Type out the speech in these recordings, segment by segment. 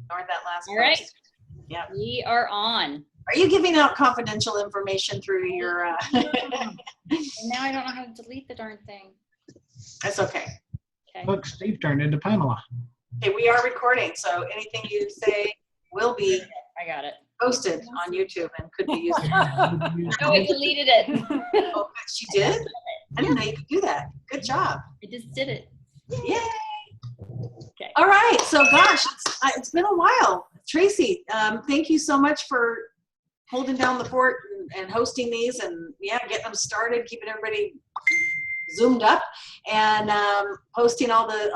Ignore that last All right. post. Yeah. We are on. Are you giving out confidential information through your? And now I don't know how to delete the darn thing. That's okay. Okay. Look, Steve turned into Pamela. Okay, we are recording, so anything you say will be I got it. posted on YouTube and could be used. Oh, I deleted it. Oh, she did? I didn't know you could do that. Good job. I just did it. Yay. Okay. All right. So, gosh, it's been a while. Tracy, thank you so much for holding down the fort and hosting these and, yeah, getting them started, keeping everybody zoomed up, and posting all the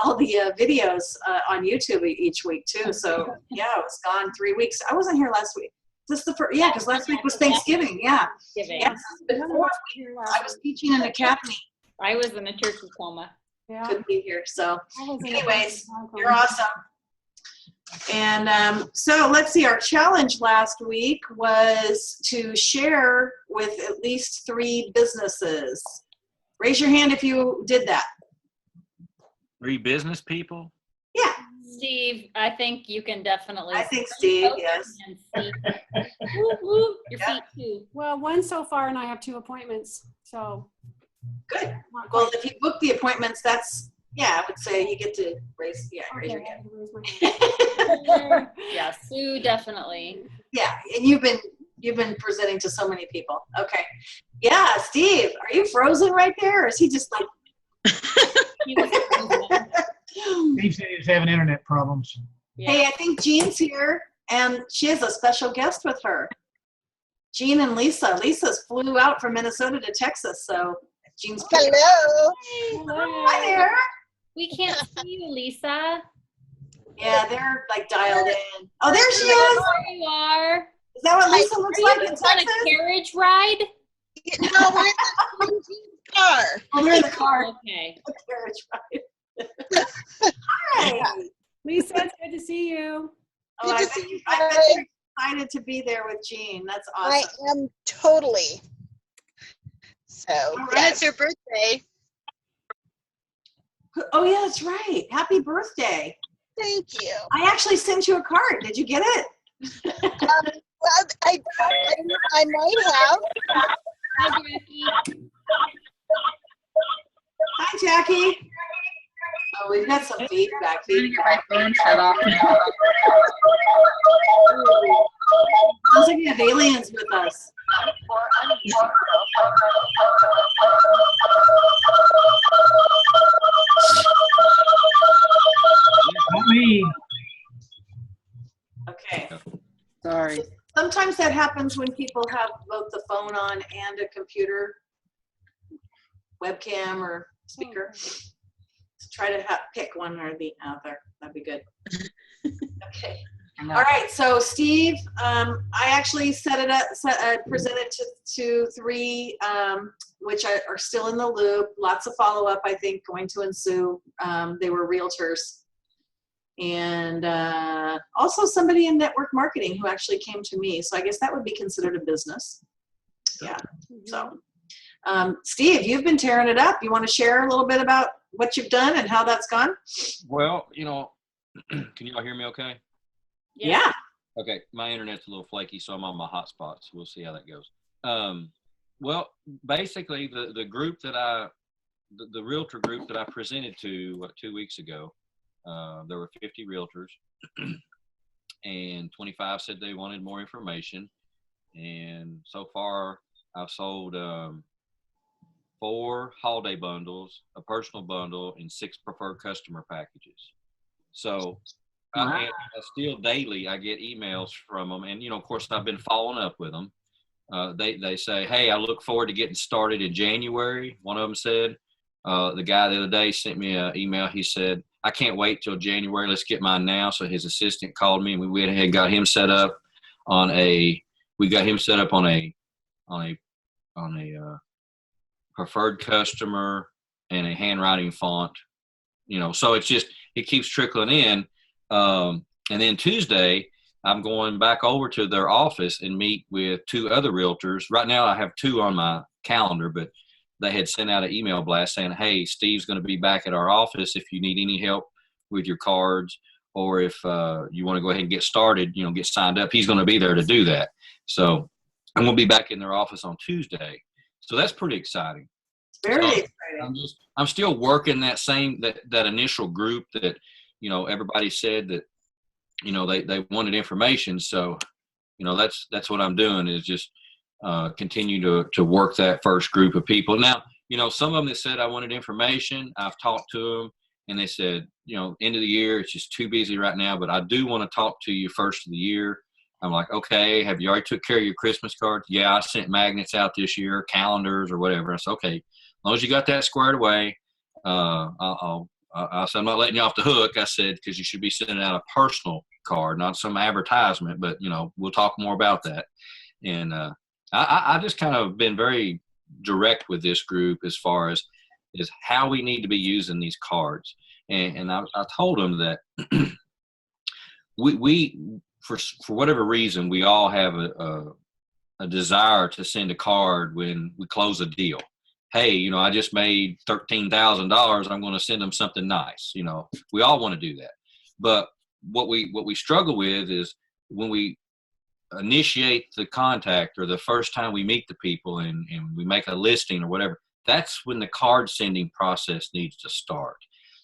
videos on YouTube each week, too. So, yeah, it was gone 3 weeks. I wasn't here last week. This is the first, yeah, because last week was Thanksgiving. Yeah. Thanksgiving. Yes, before I was teaching in an academy. I was in a church diploma. Yeah. Couldn't be here. So, anyways, Anyways, you're awesome. And so let's see, our challenge last week was to share with at least 3 businesses. Raise your hand if you did that. 3 business people? Yeah, Steve, I think you can definitely. I think Steve, yes. And Steve. Woo, woo, your Yeah. feet too. well, one so far, and I have 2 appointments, so. Good. not Well, quite- if you book the appointments, that's, yeah, I would say you get to raise your Okay, I hand. had to raise my hand. Yeah, Sue definitely. Yeah, and you've been presenting to so many people. Okay. Yeah, Steve, are you frozen right there, or is he just like? He was Steve said he was having internet problems. Hey, yeah. I think Jean's here, and she has a special guest with her. Jean and Lisa. Lisa's flew out from Minnesota to Texas, so Jean's. Hello. Hi there. We can't see you, Lisa. Yeah, they're like dialed in. Oh, there she is. There you are. Is that what Lisa looks like in On Texas? a carriage ride? No, we're in the car. Oh, they're in the car. Okay. Carriage ride. Hi. Lisa, it's good to see you. Oh, Good I to bet see you I bet guys. you're excited to be there with Jean. That's I awesome. am totally. So, right. yeah, it's your birthday. Oh, yeah, that's right. Happy birthday. Thank you. I actually sent you a card. Did you get it? Well, I might have. Hi, Jackie. Hi, Jackie. Oh, we've got some feedback. My phone shut off now. Sounds like we have aliens with us. Not me. Okay. Sorry. Sometimes that happens when people have both the phone on and a computer, webcam or speaker. So try to pick one or the other. That'd be good. Okay. All right. So Steve, I actually set it up, presented to 3, which are still in the loop. Lots of follow-up, I think, going to ensue. They were realtors. And also somebody in network marketing who actually came to me. So I guess that would be considered a business. Yeah. So, Steve, you've been tearing it up. You want to share a little bit about what you've done and how that's gone? Well, can you all hear me okay? Yeah. Okay, my internet's a little flaky, so I'm on my hotspot, so we'll see how that goes. Well, basically, the group that the realtor group that I presented to 2 weeks ago, there were 50 realtors, and 25 said they wanted more information. And so far, I've sold 4 holiday bundles, a personal bundle, and 6 preferred customer packages. So I still daily, I get emails from them. And, of course, I've been following up with them. They say, hey, I look forward to getting started in January. One of them said, the guy the other day sent me an email. He said, I can't wait till January. Let's get mine now. So his assistant called me and we went ahead and got him set up on a preferred customer and a handwriting font, so it's just, it keeps trickling in. And then Tuesday, I'm going back over to their office and meet with 2 other realtors. Right now I have 2 on my calendar, but they had sent out an email blast saying, hey, Steve's going to be back at our office if you need any help with your cards or if you want to go ahead and get started, get signed up, he's going to be there to do that. So I'm going to be back in their office on Tuesday. So that's pretty exciting. Very So, exciting. I'm still working that initial group that, everybody said that, they wanted information. So, that's what I'm doing, is just continue to work that first group of people. Now, some of them that said I wanted information, I've talked to them and they said, end of the year, it's just too busy right now, but I do want to talk to you first of the year. I'm like, okay, have you already took care of your Christmas cards? Yeah, I sent magnets out this year, calendars or whatever. I said, okay, as long as you got that squared away, I said, I'm not letting you off the hook. I said, because you should be sending out a personal card, not some advertisement, but, we'll talk more about that. And I just kind of been very direct with this group as far as is how we need to be using these cards. And I told them that we for whatever reason, we all have a desire to send a card when we close a deal. Hey, I just made $13,000. I'm going to send them something nice. We all want to do that. But what we struggle with is when we initiate the contact, or the first time we meet the people and we make a listing or whatever, that's when the card sending process needs to start.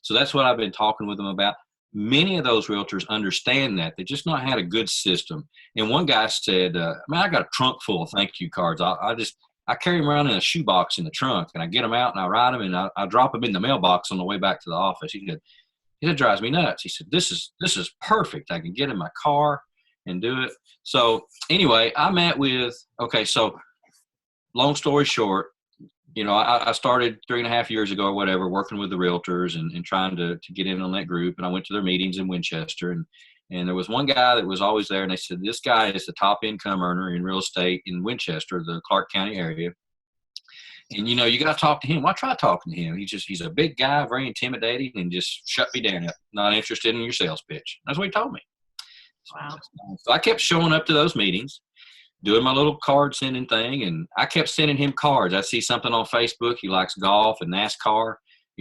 So that's what I've been talking with them about. Many of those realtors understand that. They just not had a good system. And one guy said, I got a trunk full of thank you cards. I carry them around in a shoebox in the trunk, and I get them out and I write them and I drop them in the mailbox on the way back to the office. He said, it drives me nuts. He said, this is perfect. I can get in my car and do it. So anyway, I met with, so long story short, I started 3.5 years ago or whatever, working with the realtors and trying to get in on that group. And I went to their meetings in Winchester, and there was one guy that was always there. And they said, this guy is the top income earner in real estate in Winchester, the Clark County area. And, you got to talk to him. Well, I tried talking to him. He's a big guy, very intimidating, and just shut me down. Not interested in your sales pitch. That's what he told me. Wow. So I kept showing up to those meetings, doing my little card sending thing, and I kept sending him cards. I see something on Facebook. He likes golf and NASCAR.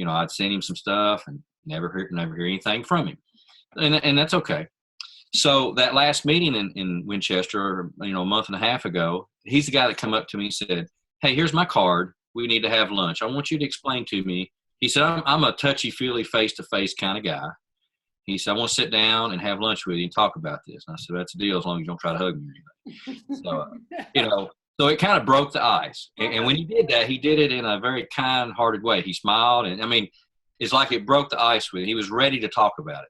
I'd send him some stuff and never hear anything from him. And that's okay. So that last meeting in Winchester, a month and a half ago, he's the guy that come up to me and said, hey, here's my card. We need to have lunch. I want you to explain to me. He said, I'm a touchy-feely, face-to-face kind of guy. He said, I want to sit down and have lunch with you and talk about this. And I said, that's a deal as long as you don't try to hug me or anything. So, so it kind of broke the ice. And when he did that, he did it in a very kind-hearted way. He smiled. And, it's like it broke the ice with him. He was ready to talk about it.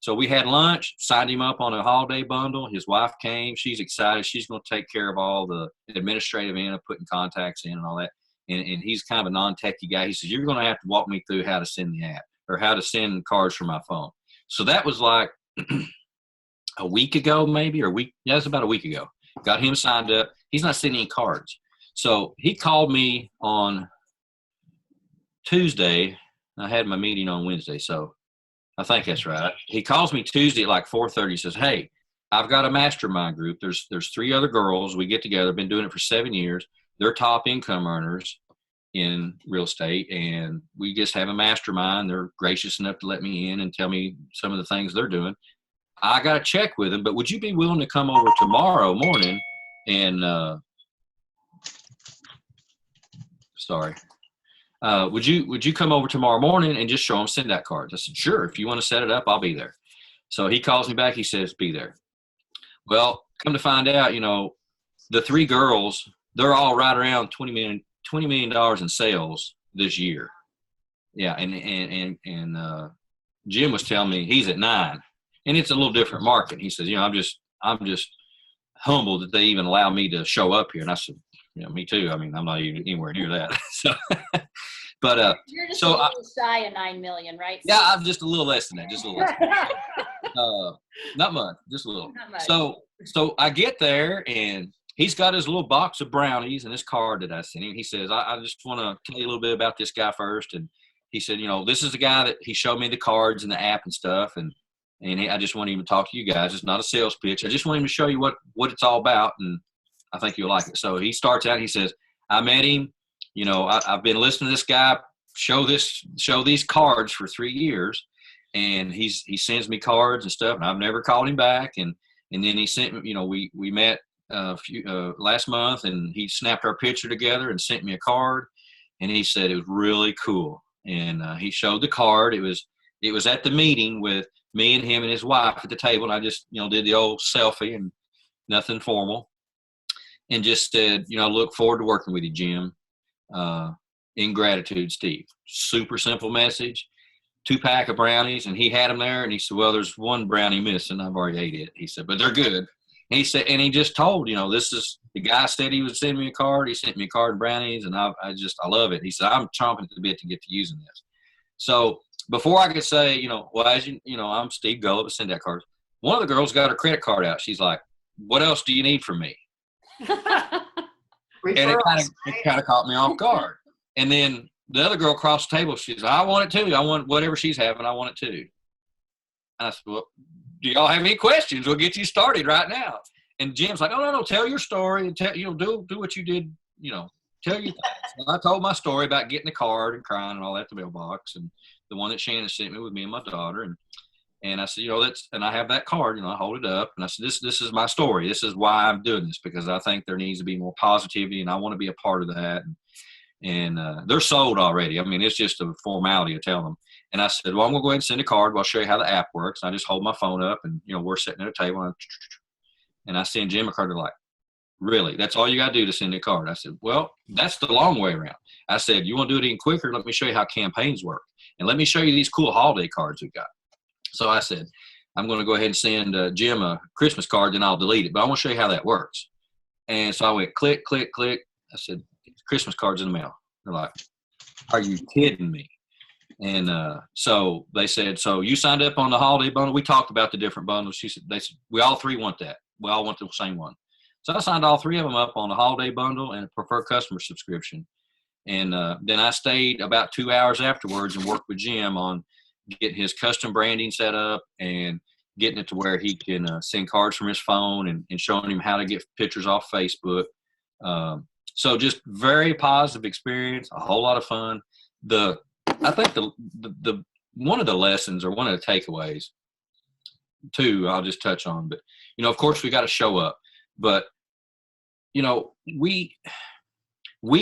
So we had lunch, signed him up on a holiday bundle. His wife came. She's excited. She's going to take care of all the administrative end of putting contacts in and all that. And he's kind of a non-techie guy. He says, you're going to have to walk me through how to send the app or how to send cards from my phone. So that was like a week ago, maybe, or it's about a week ago. Got him signed up. He's not sending any cards. So he called me on Tuesday. I had my meeting on Wednesday, so I think that's right. He calls me Tuesday at like 4:30. He says, hey, I've got a mastermind group. There's 3 other girls. We get together. Been doing it for 7 years. They're top income earners in real estate, and we just have a mastermind. They're gracious enough to let me in and tell me some of the things they're doing. I got to check with them, but would you be willing to come over tomorrow morning and would you come over tomorrow morning and just show them send out cards? I said, sure. If you want to set it up, I'll be there. So he calls me back. He says, be there. Well, come to find out, the 3 girls, they're all right around $20 million in sales this year. Yeah. And Jim was telling me he's at 9, and it's a little different market. He says, I'm just humbled that they even allow me to show up here. And I said, me too. I'm not even anywhere near that. So, but, You're just so a little shy of 9 million, right? yeah, I'm just a little less than that. Just a little less than that. Not much, just a little. Not much. So I get there, and he's got his little box of brownies and his card that I sent him. He says, I just want to tell you a little bit about this guy first. And he said, this is the guy that he showed me the cards and the app and stuff. And I just want him to talk to you guys. It's not a sales pitch. I just want him to show you what it's all about. And I think you'll like it. So he starts out, he says, I met him. I've been listening to this guy show these cards for 3 years. and he sends me cards and stuff, and I've never called him back. And then he sent me, we met last month, and he snapped our picture together and sent me a card, and he said it was really cool. And he showed the card. It was at the meeting with me and him and his wife at the table, and I just did the old selfie and nothing formal, and just said, look forward to working with you, Jim. In gratitude, Steve. Super simple message. 2-pack of brownies, and he had them there, and he said, well, there's one brownie missing. I've already ate it. He said, but they're good. And he said, and he just told, this is, the guy said he would send me a card. He sent me a card and brownies, and I love it. He said, I'm chomping at the bit to get to using this. So before I could say, well, as I'm Steve Gullett with Send Out Cards, one of the girls got her credit card out. She's like, what else do you need from me? And it kind of caught me off guard. And then the other girl across the table, she's like, I want it too. I want whatever she's having. I want it too. And I said, well, do y'all have any questions? We'll get you started right now. And Jim's like, oh, no, tell your story and do what you did, tell your things. And I told my story about getting the card and crying and all that at the mailbox, and the one that Shannon sent me with me and my daughter. And I said, and I have that card, I hold it up, and I said, this is my story. This is why I'm doing this, because I think there needs to be more positivity, and I want to be a part of that. And they're sold already. I mean, it's just a formality to tell them. And I said, well, I'm going to go ahead and send a card. Well, I'll show you how the app works. And I just hold my phone up, and, we're sitting at a table, and I send Jim a card. They're like, really? That's all you got to do to send a card? I said, well, that's the long way around. I said, you want to do it even quicker? Let me show you how campaigns work. And let me show you these cool holiday cards we've got. So I said, I'm going to go ahead and send Jim a Christmas card, then I'll delete it. But I want to show you how that works. And so I went click, click, click. I said, Christmas cards in the mail. They're like, are you kidding me? And so they said, so you signed up on the holiday bundle? We talked about the different bundles. They said, we all three want that. We all want the same one. So I signed all three of them up on the holiday bundle and a preferred customer subscription. And then I stayed about 2 hours afterwards and worked with Jim on getting his custom branding set up and getting it to where he can send cards from his phone and showing him how to get pictures off Facebook. So just very positive experience, a whole lot of fun. I think the one of the lessons or one of the takeaways, too, I'll just touch on, but of course we got to show up, but we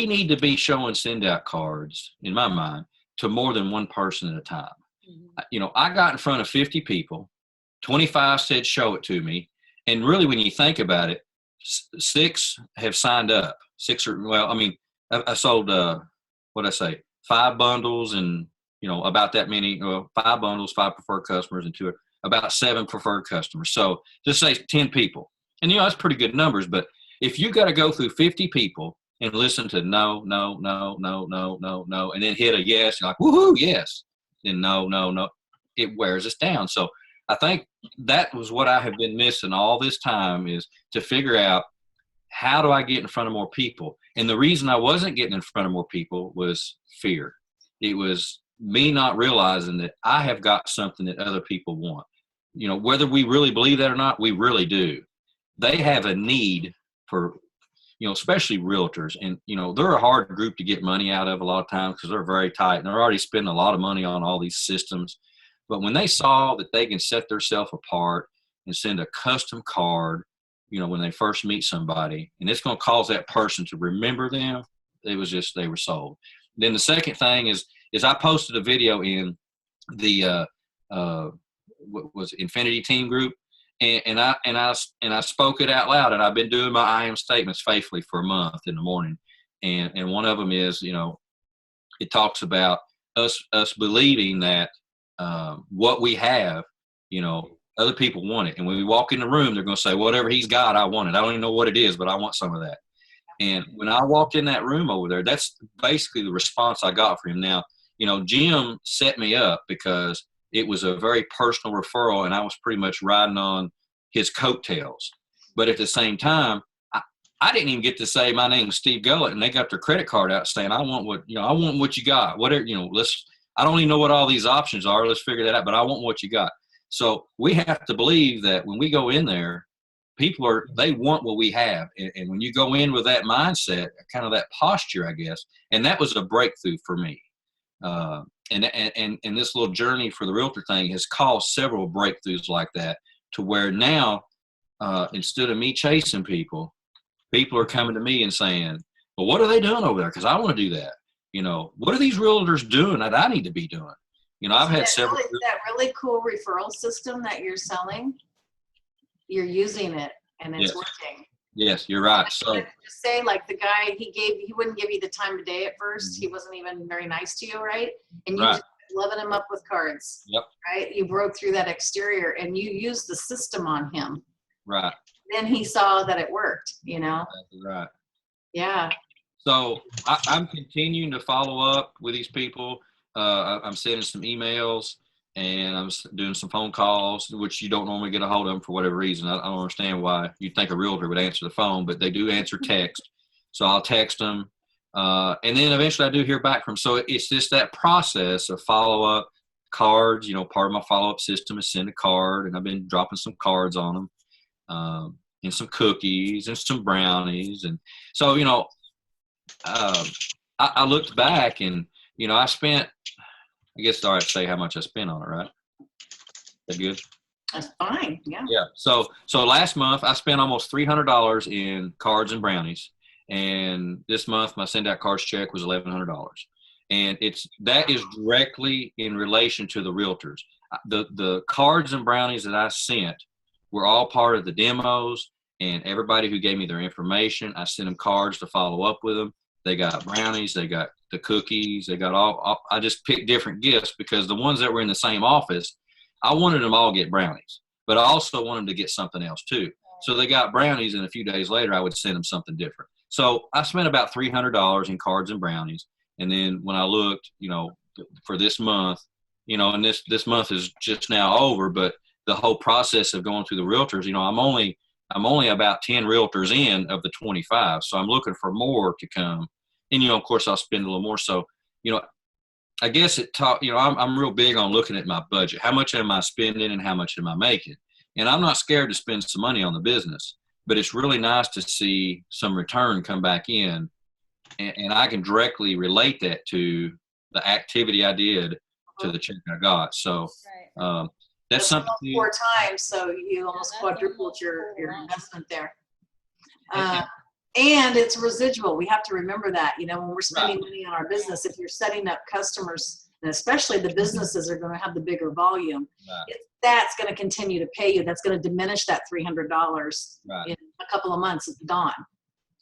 need to be showing Send Out cards, in my mind, to more than one person at a time. Mm-hmm. I got in front of 50 people, 25 said show it to me, and really when you think about it, 6 have signed up. 6 or, well, I mean, I sold, 5 bundles and, about that many, 5 bundles, 5 preferred customers, and 2, about 7 preferred customers. So just say 10 people. And, that's pretty good numbers. But if you got to go through 50 people and listen to no, no, no, no, no, no, no, and then hit a yes, you're like, woohoo, yes. Then no, no, no, it wears us down. So I think that was what I have been missing all this time, is to figure out, how do I get in front of more people? And the reason I wasn't getting in front of more people was fear. It was me not realizing that I have got something that other people want. Whether we really believe that or not, we really do. They have a need for, especially realtors. And, they're a hard group to get money out of a lot of times because they're very tight and they're already spending a lot of money on all these systems. But when they saw that they can set themselves apart and send a custom card, when they first meet somebody, and it's going to cause that person to remember them, it was just, they were sold. Then the second thing is I posted a video in the what was it, Infinity Team group, and I spoke it out loud, and I've been doing my I am statements faithfully for a month in the morning, and one of them is, it talks about us believing that what we have, other people want it. And when we walk in the room, they're going to say, whatever he's got, I want it. I don't even know what it is, but I want some of that. And when I walked in that room over there, that's basically the response I got from him. Now, Jim set me up because it was a very personal referral, and I was pretty much riding on his coattails. But at the same time, I didn't even get to say my name is Steve Gullett, and they got their credit card out saying, I want what you got. Whatever, I don't even know what all these options are. Let's figure that out, but I want what you got. So we have to believe that when we go in there, they want what we have. And when you go in with that mindset, kind of that posture, I guess, and that was a breakthrough for me. and this little journey for the realtor thing has caused several breakthroughs like that, to where now, instead of me chasing people are coming to me and saying, well, what are they doing over there? Because I want to do that. What are these realtors doing that I need to be doing? I've had several. That really cool referral system that you're selling, you're using it and it's Yes. working. Yes, you're right. So Just say, like the guy he wouldn't give you the time of day at first. He wasn't even very nice to you, right? And you Right. just loving him up with cards. Yep. Right? You broke through that exterior and you used the system on him. right, Then he saw that it worked, exactly right. Yeah. So I'm continuing to follow up with these people. I'm sending some emails and I'm doing some phone calls, which you don't normally get a hold of them for whatever reason. I don't understand why you'd think a realtor would answer the phone, but they do answer text. So I'll text them. And then eventually I do hear back from them. So it's just that process of follow-up cards. Part of my follow-up system is send a card, and I've been dropping some cards on them, and some cookies and some brownies. And so, I looked back and, I spent, I guess it's all right to say how much I spent on it, right? That good? That's fine. Yeah. Yeah. So last month I spent almost $300 in cards and brownies. And this month my send out cards check was $1,100. And that is directly in relation to the realtors. The cards and brownies that I sent were all part of the demos, and everybody who gave me their information, I sent them cards to follow up with them. They got brownies, they got the cookies, they got all I just picked different gifts because the ones that were in the same office, I wanted them all to get brownies, but I also wanted them to get something else too. So they got brownies, and a few days later I would send them something different. So I spent about $300 in cards and brownies. And then when I looked, for this month, and this month is just now over, but the whole process of going through the realtors, I'm only about 10 realtors in of the 25. So I'm looking for more to come. And, of course I'll spend a little more. So, I guess I'm real big on looking at my budget. How much am I spending and how much am I making? And I'm not scared to spend some money on the business, but it's really nice to see some return come back in. And I can directly relate that to the activity I did to the check I got. So, Right. that's something. 4 times, so you almost That's quadrupled almost your full on. investment there. Okay. And it's residual. We have to remember that, when we're spending money on our business, if you're setting up customers, and especially the businesses are going to have the bigger volume, Right. that's going to continue to pay you. That's going to diminish that $300 Right. in a couple of months. It's gone.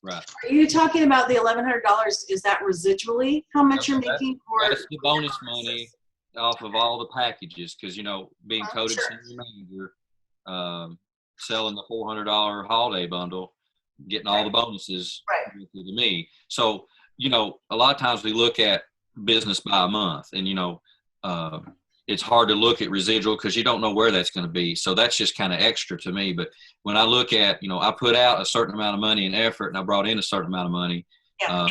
Right. Are you talking about the $1,100? Is that residually how much you're That's- making for? That's the bonus money off of all the packages. Cause being Oh, coded sure. senior manager, selling the $400 holiday bundle, getting all the bonuses Right. to me. So, a lot of times we look at business by a month, and, it's hard to look at residual because you don't know where that's going to be. So that's just kind of extra to me. But when I look at, I put out a certain amount of money and effort, and I brought in a certain amount of money. Yeah.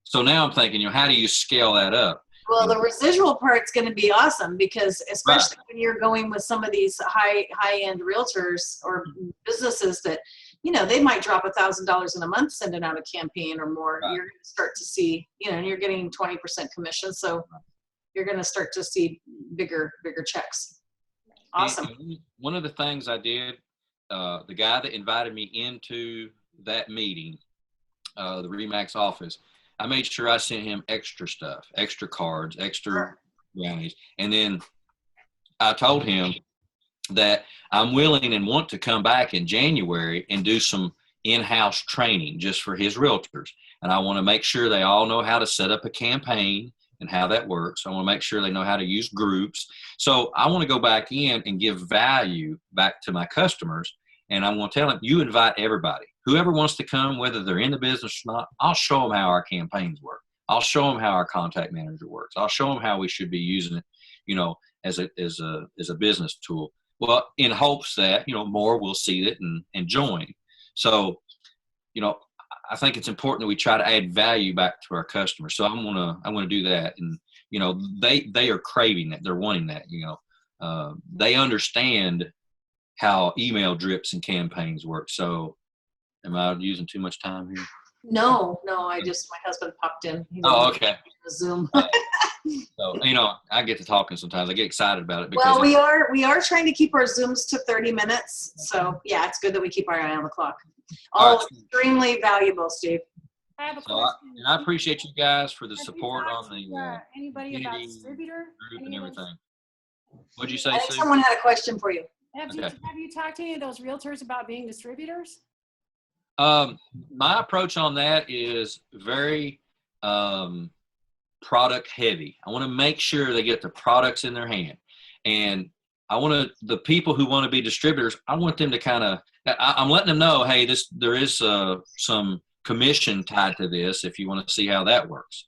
So now I'm thinking, how do you scale that up? Well, the residual part's going to be awesome because especially when you're going with some of these high-end realtors or businesses that, they might drop $1,000 in a month sending out a campaign or more. Right. You're going to start to see, and you're getting 20% commission. So you're going to start to see bigger checks. Awesome. And one of the things I did, the guy that invited me into that meeting, the RE/MAX office, I made sure I sent him extra stuff, extra cards, extra brownies. And then I told him that I'm willing and want to come back in January and do some in-house training just for his realtors. And I want to make sure they all know how to set up a campaign and how that works. I want to make sure they know how to use groups. So I want to go back in and give value back to my customers. And I want to tell them, you invite everybody. Whoever wants to come, whether they're in the business or not, I'll show them how our campaigns work. I'll show them how our contact manager works. I'll show them how we should be using it, as a business tool. Well, in hopes that, more will see it and join. So, I think it's important that we try to add value back to our customers. So I'm gonna do that. And, they are craving that. They're wanting that, they understand how email drips and campaigns work. So am I using too much time here? No, my husband popped in. He Oh, was okay. on Zoom. So, I get to talking sometimes. I get excited about it because Well, we are trying to keep our Zooms to 30 minutes. So yeah, it's good that we keep our eye on the clock. All All right. extremely valuable, Steve. I have a So question. I appreciate you guys for the Have you support on talked the to, anybody about community distributor? group and Any of those- everything. What'd you I say, think Sue? someone had a question for you. Have Okay. you talked to any of those realtors about being distributors? My approach on that is very product heavy. I want to make sure they get the products in their hand. And the people who want to be distributors, I want them to I'm letting them know, hey, there is some commission tied to this if you want to see how that works.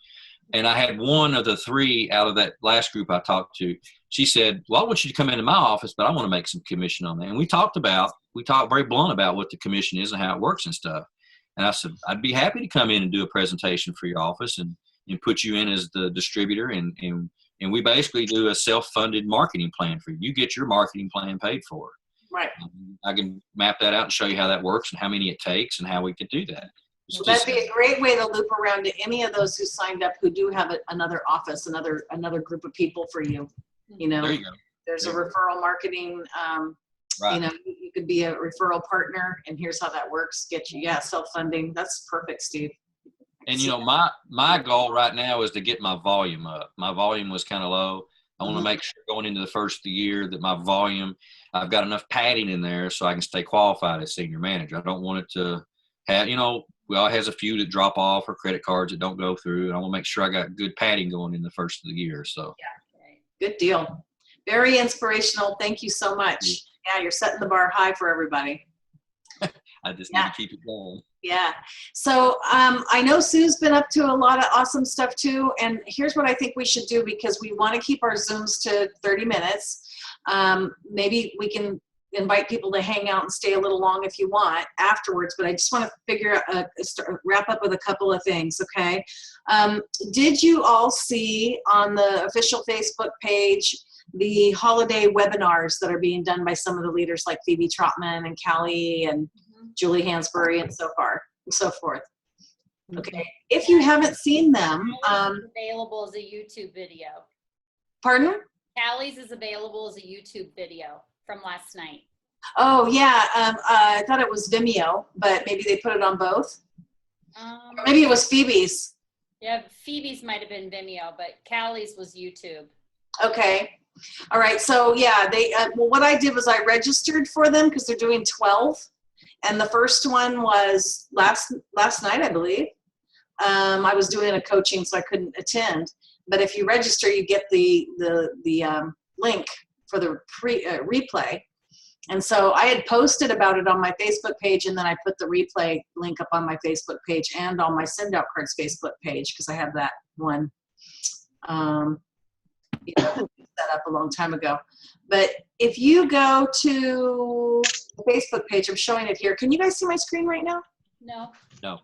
And I had one of the three out of that last group I talked to. She said, well, I want you to come into my office, but I want to make some commission on that. And we talked very blunt about what the commission is and how it works and stuff. And I said, I'd be happy to come in and do a presentation for your office and put you in as the distributor. And we basically do a self-funded marketing plan for you. You get your marketing plan paid for. Right. I can map that out and show you how that works and how many it takes and how we could do that. So that'd be a great way to loop around to any of those who signed up who do have another office, another group of people for you. There you go. There's a referral marketing, Right. you could be a referral partner, and here's how that works. Get you, self-funding. That's perfect, Steve. And my goal right now is to get my volume up. My volume was kind of low. I want to make sure going into the first of the year that my volume, I've got enough padding in there so I can stay qualified as senior manager. I don't want it to have, it has a few that drop off or credit cards that don't go through. And I want to make sure I got good padding going in the first of the year. So Good deal. Very inspirational. Thank you so much. Yeah, you're setting the bar high for everybody. I just need to keep it going. Yeah. So I know Sue's been up to a lot of awesome stuff too. And here's what I think we should do, because we want to keep our Zooms to 30 minutes. Maybe we can invite people to hang out and stay a little long if you want afterwards. But I just want to wrap up with a couple of things. Okay. Did you all see on the official Facebook page the holiday webinars that are being done by some of the leaders like Phoebe Trotman and Callie and Julie Hansberry and so forth. Okay, if you haven't seen them, Callie's is available as a YouTube video. pardon? Callie's is available as a YouTube video from last night. Oh yeah, I thought it was Vimeo, but maybe they put it on both. Or maybe it was Phoebe's. Yeah, Phoebe's might have been Vimeo, but Callie's was YouTube. Okay. All right. So yeah, they, well, what I did was I registered for them because they're doing 12. And the first one was last night, I believe. I was doing a coaching, so I couldn't attend. But if you register, you get the link for the replay. And so I had posted about it on my Facebook page, and then I put the replay link up on my Facebook page and on my Send Out Cards Facebook page, because I have that one set up a long time ago. But if you go to the Facebook page, I'm showing it here. Can you guys see my screen right now? No. No.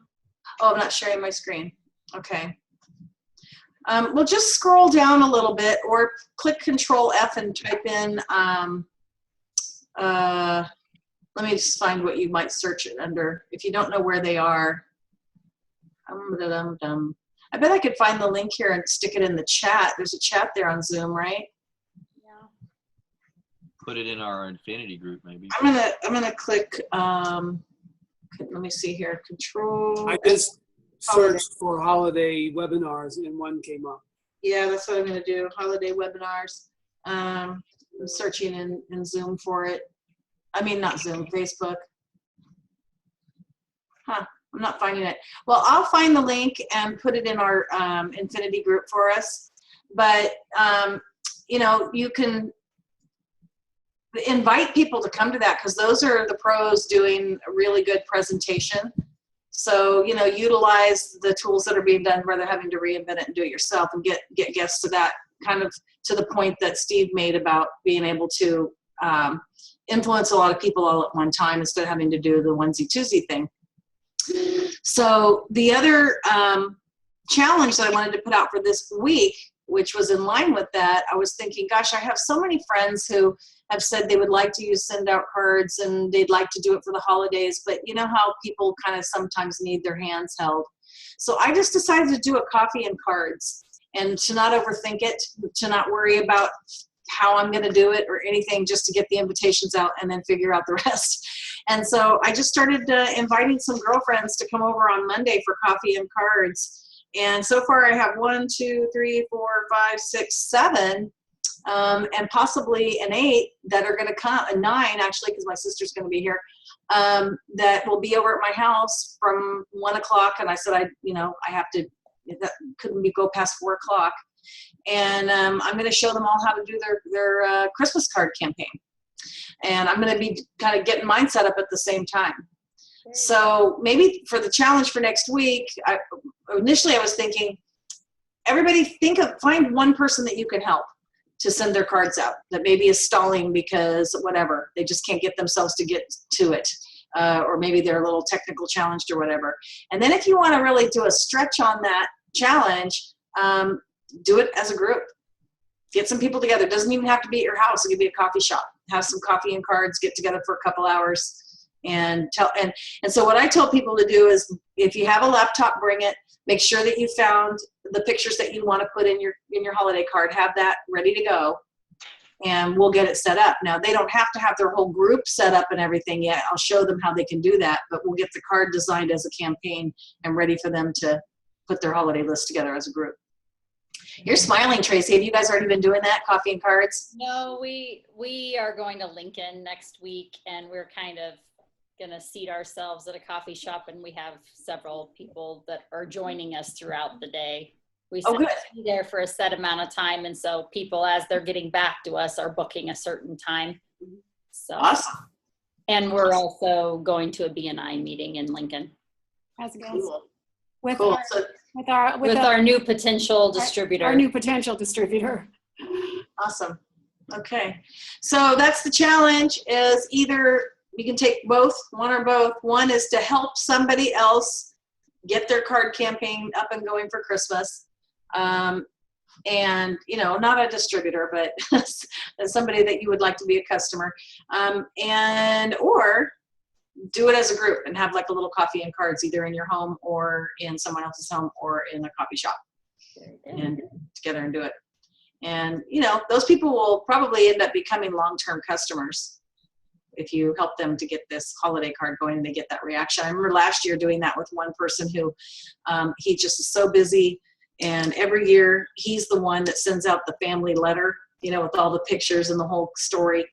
Oh, I'm not sharing my screen. Okay. Well, just scroll down a little bit or click Control F and type in, let me just find what you might search it under. If you don't know where they are. I bet I could find the link here and stick it in the chat. There's a chat there on Zoom, right? Yeah. Put it in our Infinity group, maybe. I'm gonna click. Let me see here. Control. I just searched for holiday webinars and one came up. Yeah, that's what I'm gonna do. Holiday webinars. I'm searching in Zoom for it. I mean, not Zoom, Facebook. Huh. I'm not finding it. Well, I'll find the link and put it in our Infinity group for us. But, you can invite people to come to that, because those are the pros doing a really good presentation. So, utilize the tools that are being done rather than having to reinvent it and do it yourself, and get guests to that, kind of to the point that Steve made about being able to influence a lot of people all at one time instead of having to do the onesie-twosie thing. So the other challenge that I wanted to put out for this week, which was in line with that, I was thinking, gosh, I have so many friends who have said they would like to use Send Out Cards and they'd like to do it for the holidays, but you know how people kind of sometimes need their hands held. So I just decided to do a coffee and cards. and to not overthink it, to not worry about how I'm going to do it or anything, just to get the invitations out and then figure out the rest. And so I just started inviting some girlfriends to come over on Monday for coffee and cards. And so far I have 1, 2, 3, 4, 5, 6, 7, and possibly an 8 that are going to come, a 9 actually, because my sister's going to be here, that will be over at my house from 1 o'clock. And I said, I have to, that couldn't be go past 4 o'clock. And I'm going to show them all how to do their Christmas card campaign. And I'm going to be kind of getting mine set up at the same time. So maybe for the challenge for next week, initially I was thinking, everybody find one person that you can help to send their cards out that maybe is stalling because whatever, they just can't get themselves to get to it. Or maybe they're a little technical challenged or whatever. And then if you want to really do a stretch on that challenge, do it as a group. Get some people together. It doesn't even have to be at your house. It could be a coffee shop. Have some coffee and cards, get together for a couple hours and so what I tell people to do is, if you have a laptop, bring it. Make sure that you found the pictures that you want to put in your holiday card. Have that ready to go, and we'll get it set up. Now, they don't have to have their whole group set up and everything yet. I'll show them how they can do that, but we'll get the card designed as a campaign and ready for them to put their holiday list together as a group. You're smiling, Tracy. Have you guys already been doing that, coffee and cards? No, we are going to Lincoln next week, and we're kind of going to seat ourselves at a coffee shop, and we have several people that are joining us throughout the day. We Oh, good. be there for a set amount of time, and so people, as they're getting back to us, are booking a certain time. So Awesome. And we're also going to a BNI meeting in Lincoln That's good. Cool. With Cool. our, So, with our new potential distributor. our new potential distributor. awesome. Okay. So that's the challenge, is either you can take both, one or both. One is to help somebody else get their card campaign up and going for Christmas. And, not a distributor, but somebody that you would like to be a customer. Or do it as a group and have like a little coffee and cards, either in your home or in someone else's home or in a coffee shop, and together and do it. And, those people will probably end up becoming long-term customers if you help them to get this holiday card going and they get that reaction. I remember last year doing that with one person who, he just is so busy, and every year he's the one that sends out the family letter, with all the pictures and the whole story.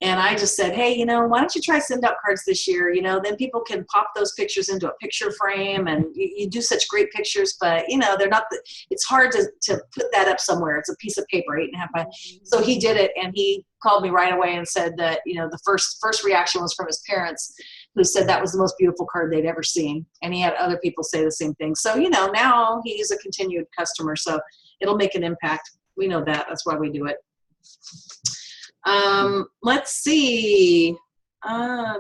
And I just said, hey, why don't you try send out cards this year? Then people can pop those pictures into a picture frame, and you do such great pictures, but they're not, it's hard to put that up somewhere. It's a piece of paper, 8.5 by. So he did it, and he called me right away and said that, the first reaction was from his parents, who said that was the most beautiful card they'd ever seen. And he had other people say the same thing. So, now he's a continued customer, so it'll make an impact. We know that. That's why we do it. Let's see. Oh,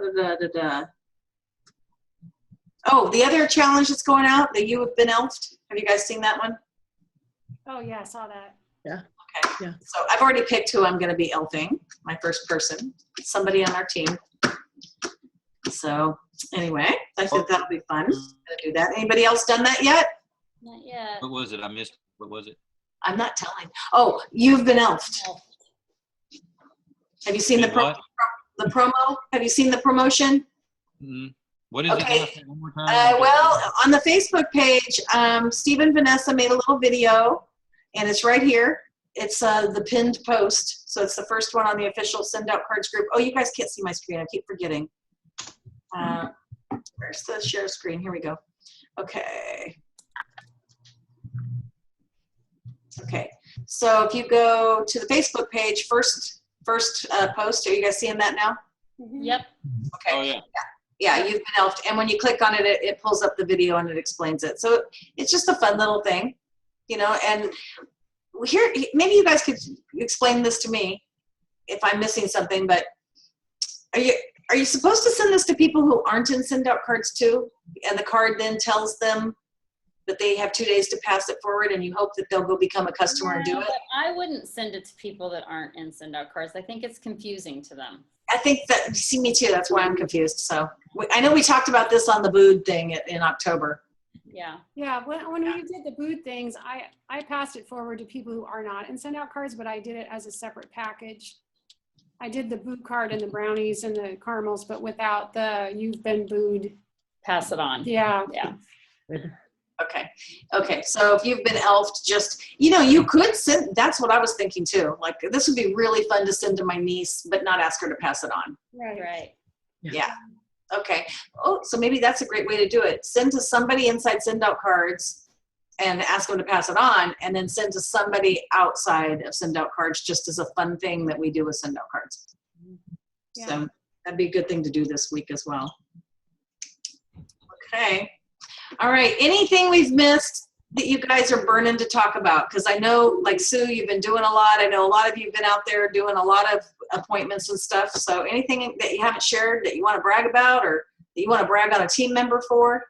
the other challenge that's going out, that you have been elfed. Have you guys seen that one? Oh yeah, I saw that. Okay. Yeah. So I've already picked who I'm going to be elfing, my first person, somebody on our team. So anyway, I think that'll be fun to do that. Anybody else done that yet? Not yet. What was it? I missed. What was it? I'm not telling. Oh, you've been elfed. No. Have you seen the What? promo? Have you seen the promotion? What is Okay. it? Say one more time. Well, on the Facebook page, Steve and Vanessa made a little video, and it's right here. It's the pinned post. So it's the first one on the official Send Out Cards group. Oh, you guys can't see my screen. I keep forgetting. Where's the share screen? Here we go. Okay. Okay. So if you go to the Facebook page, first post, are you guys seeing that now? Yep. Okay. Oh yeah. Yeah, you've been elfed. And when you click on it, it pulls up the video and it explains it. So it's just a fun little thing, and here, maybe you guys could explain this to me if I'm missing something, but are you supposed to send this to people who aren't in Send Out Cards too? And the card then tells them that they have 2 days to pass it forward, and you hope that they'll go become a customer and do it? I wouldn't send it to people that aren't in Send Out Cards. I think it's confusing to them. I think that, see, me too. That's why I'm confused. So I know we talked about this on the Bood thing in October. Yeah. Yeah, when we did the booth things, I passed it forward to people who are not in send out cards, but I did it as a separate package. I did the boo card and the brownies and the caramels, but without the you've been booed. Pass it on. Yeah. Yeah. Okay. So if you've been elfed, just, you could send, that's what I was thinking too. Like, this would be really fun to send to my niece, but not ask her to pass it on. Right. Yeah. Okay. Oh, so maybe that's a great way to do it. Send to somebody inside send out cards and ask them to pass it on, and then send to somebody outside of send out cards, just as a fun thing that we do with send out cards. Yeah. So that'd be a good thing to do this week as well. Okay. All right. Anything we've missed that you guys are burning to talk about? Because I know, like Sue, you've been doing a lot. I know a lot of you have been out there doing a lot of appointments and stuff. So anything that you haven't shared that you want to brag about, or that you want to brag on a team member for?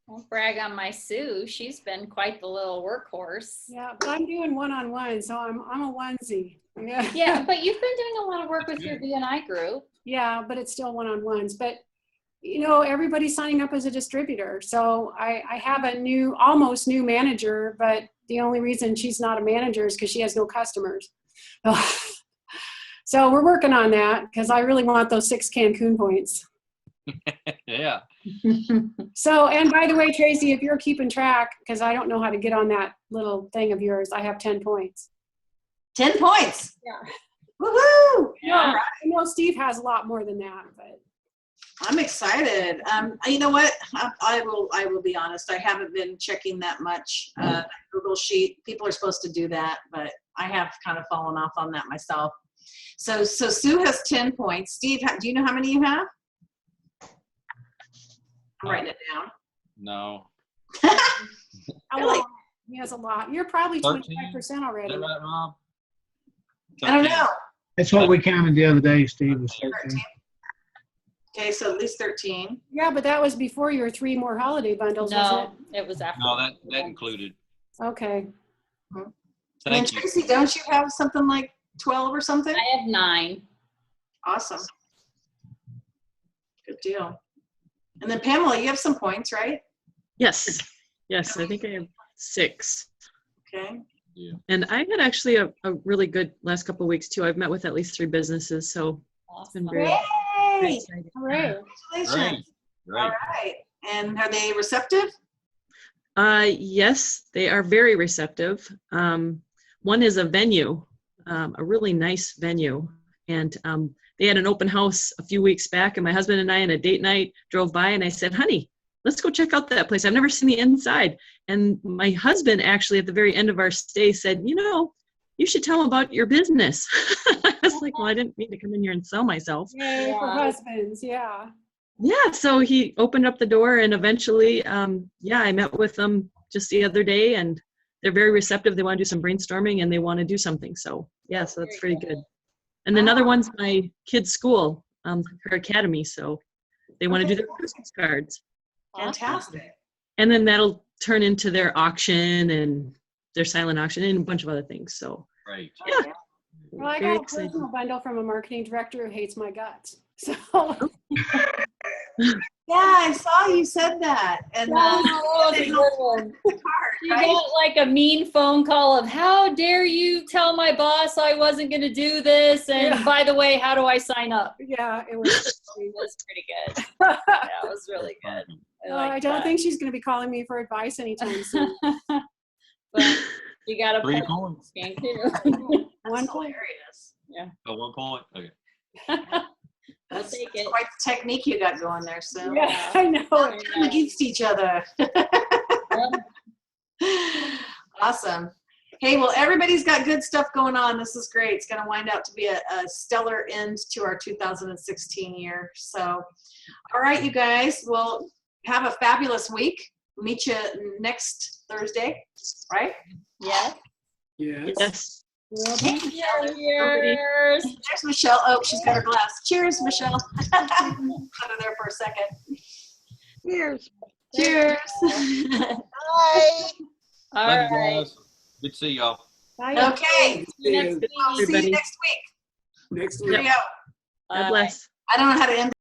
I'll brag on my Sue. She's been quite the little workhorse. Yeah, but I'm doing one-on-one, so I'm a onesie. Yeah. Yeah, but you've been doing a lot of work with your BNI group. Yeah, but it's still one-on-ones. But everybody's signing up as a distributor. So I have a almost new manager, but the only reason she's not a manager is because she has no customers. So we're working on that because I really want those 6 Cancun points. Yeah. So, and by the way, Tracy, if you're keeping track, because I don't know how to get on that little thing of yours, I have 10 points. 10 points. Yeah. Woohoo! Yeah. All right. I know Steve has a lot more than that, but. I'm excited. You know what? I will be honest. I haven't been checking that much. Google Sheet. People are supposed to do that, but I have kind of fallen off on that myself. So Sue has 10 points. Steve, do you know how many you have? I'm writing it down. No. Really? He has a lot. You're probably 13. 25% Is already. that right, Rob? I don't 13. know. That's what we counted the other day, Steve. Was 13. 13. Okay, so at least 13. Yeah, but that was before your 3 more holiday bundles, wasn't No, it was after. No, that included. it? Okay. And then Thank you. Tracy, don't you have something like 12 or something? I have 9. Awesome. Good deal. And then Pamela, you have some points, right? Yes, I think I have 6. Okay. And I had actually a really good last couple of weeks too. I've met with at least 3 businesses, so it's been very, very Yay! exciting. All right. Congratulations. Great. All Great. right. And are they receptive? Yes, they are very receptive. One is a venue, a really nice venue. And they had an open house a few weeks back, and my husband and I on a date night drove by, and I said, honey, let's go check out that place. I've never seen the inside. And my husband actually at the very end of our stay said, you should tell them about your business. I was like, well, I didn't mean to come in here and sell myself. Yay for husbands, yeah. Yeah, so he opened up the door, and eventually, I met with them just the other day, and they're very receptive. They want to do some brainstorming, and they want to do something. So yeah, so that's pretty good. And another one's my kid's school, her academy. So they want to do their Christmas cards. Fantastic. And then that'll turn into their auction and their silent auction and a bunch of other things. So Great. yeah. Well, I Very got a exciting. personal bundle from a marketing director who hates my guts. So Yeah, I saw you said that. And Oh, that's a good one. the card, You right? got like a mean phone call of, how dare you tell my boss I wasn't going to do this? And Yeah. by the way, how do I sign up? yeah, it was. It was pretty good. Yeah, it was really good. I liked don't that. think she's going to be calling me for advice anytime soon. But you got 3 to points. game too. One That's point. hilarious. Oh, 1 point. Okay. That's take it. quite the technique you got going there, Sue. Yeah, I know. Don't turn against each other. Awesome. Hey, well, everybody's got good stuff going on. This is great. It's going to wind out to be a stellar end to our 2016 year. So, all right, you guys. Well, have a fabulous week. Meet you next Thursday, right? Yeah. Yes. Yes. Cheers. There's Michelle. Oh, she's got her glass. Cheers, Michelle. Put her there for a second. Cheers. Cheers. Bye. All Love you right. guys. Good to see y'all. Bye. Okay. Next Yeah. week. I'll see you Everybody. next week. Next Here week. we go. God bless. I don't know how to end